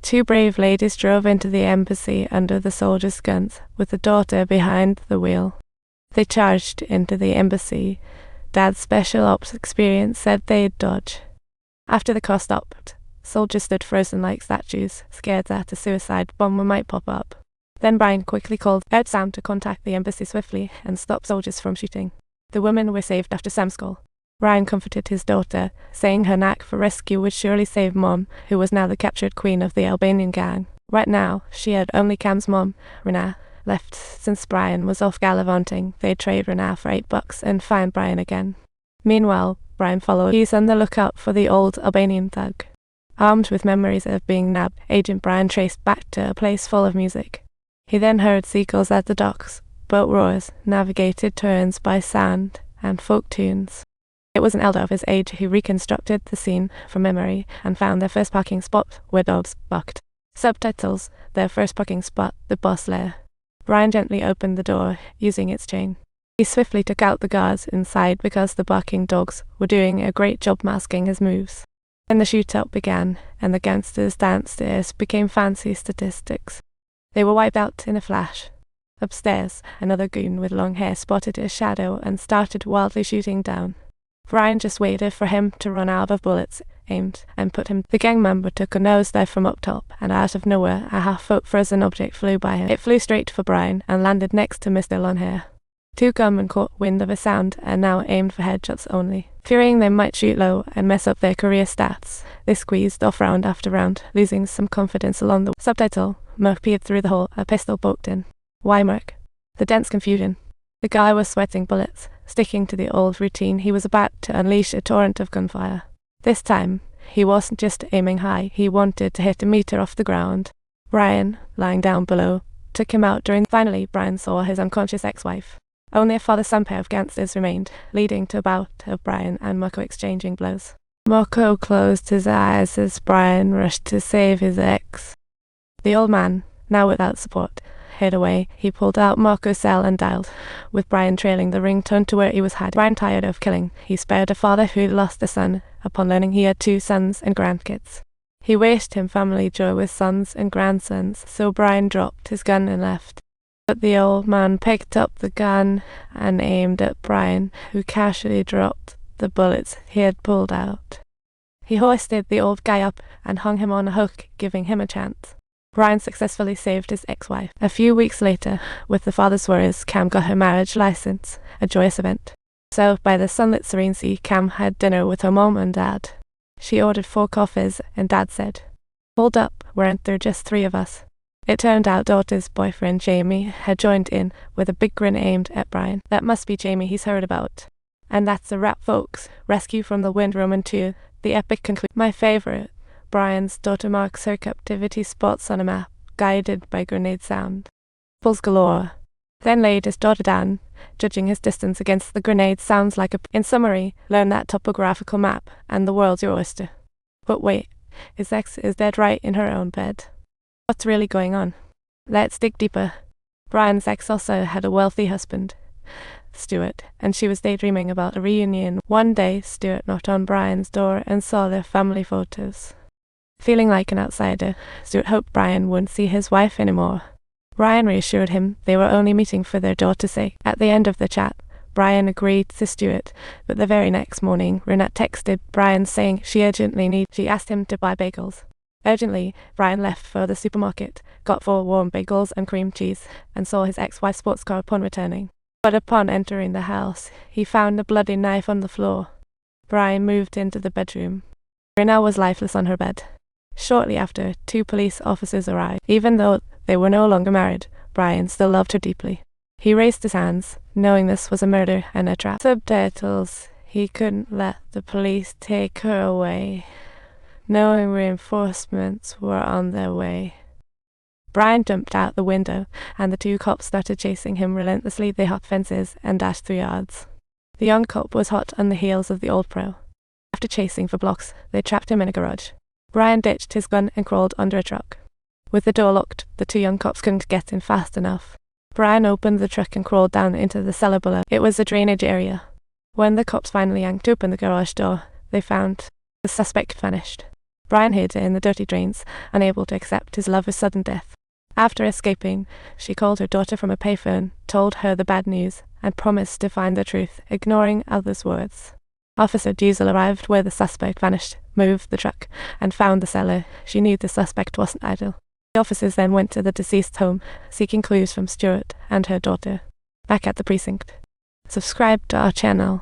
Two brave ladies drove into the embassy under the soldiers' guns, with the daughter behind the wheel. They charged into the embassy. Dad's special ops experience said they'd dodge. After the car stopped, soldiers stood frozen like statues, scared that a suicide bomber might pop up. Then Bryan quickly called out Sam to contact the embassy swiftly and stop soldiers from shooting. The women were saved after Sam's call. Bryan comforted his daughter, saying her knack for rescue would surely save Mom, who was now the captured queen of the Albanian gang. Right now, she had only Cam's mom, Rena, left. Since Bryan was off gallivanting, they'd trade Rena for $8 and find Bryan again. Meanwhile, Bryan followed. He's on the lookout for the old Albanian thug. Armed with memories of being nabbed, Agent Bryan traced back to a place full of music. He then heard seagulls at the docks, boat roars, navigated turns by sand, and folk tunes. It was an elder of his age who reconstructed the scene from memory and found their first parking spot where dogs barked. Subtitles, their first parking spot, the boss lair. Bryan gently opened the door, using its chain. He swiftly took out the guards inside because the barking dogs were doing a great job masking his moves. Then the shootout began, and the gangsters downstairs became fancy statistics. They were wiped out in a flash. Upstairs, another goon with long hair spotted his shadow and started wildly shooting down. Bryan just waited for him to run out of bullets, aimed, and put him. The gang member took a nosedive from up top, and out of nowhere, a half-foot frozen object flew by him. It flew straight for Bryan and landed next to Mr. Lonhair. Two gunmen caught wind of a sound and now aimed for headshots only. Fearing they might shoot low and mess up their career stats, they squeezed off round after round, losing some confidence along the way. Subtitle: Merc peered through the hole, a pistol poked in. Why Merc? The dense confusion. The guy was sweating bullets, sticking to the old routine. He was about to unleash a torrent of gunfire. This time, he wasn't just aiming high, he wanted to hit a meter off the ground. Bryan, lying down below, took him out during. Finally, Bryan saw his unconscious ex-wife. Only a father-son pair of gangsters remained, leading to a bout of Bryan and Marco exchanging blows. Marco closed his eyes as Bryan rushed to save his ex. The old man, now without support, hid away. He pulled out Marco's cell and dialed, with Bryan trailing the ringtone to where he was hiding. Bryan, tired of killing, he spared a father who lost a son upon learning he had 2 sons and grandkids. He wished him family joy with sons and grandsons, so Bryan dropped his gun and left. But the old man picked up the gun and aimed at Bryan, who casually dropped the bullets he had pulled out. He hoisted the old guy up and hung him on a hook, giving him a chance. Bryan successfully saved his ex-wife. A few weeks later, with the father's words, Cam got her marriage license, a joyous event. So, by the sunlit serene sea, Cam had dinner with her mom and dad. She ordered 4 coffees, and Dad said, "Hold up, weren't there just 3 of us?" It turned out daughter's boyfriend Jamie had joined in with a big grin aimed at Bryan. That must be Jamie he's heard about. And that's a wrap, folks. Rescue from the Wind Roman 2, the epic conclusion. My favorite. Bryan's daughter marks her captivity spots on a map, guided by grenade sound. Bulls galore. Then laid his daughter down, judging his distance against the grenade sounds like a... In summary, learn that topographical map, and the world's your oyster. But wait, his ex is dead right in her own bed. What's really going on? Let's dig deeper. Bryan's ex also had a wealthy husband, Stuart, and she was daydreaming about a reunion. One day, Stuart knocked on Bryan's door and saw their family photos. Feeling like an outsider, Stuart hoped Bryan wouldn't see his wife anymore. Bryan reassured him they were only meeting for their daughter's sake. At the end of the chat, Bryan agreed to Stuart, but the very next morning, Renat texted Bryan saying she asked him to buy bagels. Urgently, Bryan left for the supermarket, got 4 warm bagels and cream cheese, and saw his ex-wife's sports car upon returning. But upon entering the house, he found a bloody knife on the floor. Bryan moved into the bedroom. Rena was lifeless on her bed. Shortly after, 2 police officers arrived. Even though they were no longer married, Bryan still loved her deeply. He raised his hands, knowing this was a murder and a trap. Subtitles: he couldn't let the police take her away, knowing reinforcements were on their way. Bryan jumped out the window, and the 2 cops started chasing him relentlessly. They hopped fences and dashed 3 yards. The young cop was hot on the heels of the old pro. After chasing for blocks, they trapped him in a garage. Bryan ditched his gun and crawled under a truck. With the door locked, the 2 young cops couldn't get in fast enough. Bryan opened the truck and crawled down into the cellar below. It was a drainage area. When the cops finally yanked open the garage door, they found the suspect vanished. Bryan hid in the dirty drains, unable to accept his lover's sudden death. After escaping, she called her daughter from a payphone, told her the bad news, and promised to find the truth, ignoring others' words. Officer Diesel arrived where the suspect vanished, moved the truck, and found the cellar. She knew the suspect wasn't idle. The officers then went to the deceased's home, seeking clues from Stuart and her daughter. Back at the precinct. Subscribe to our channel.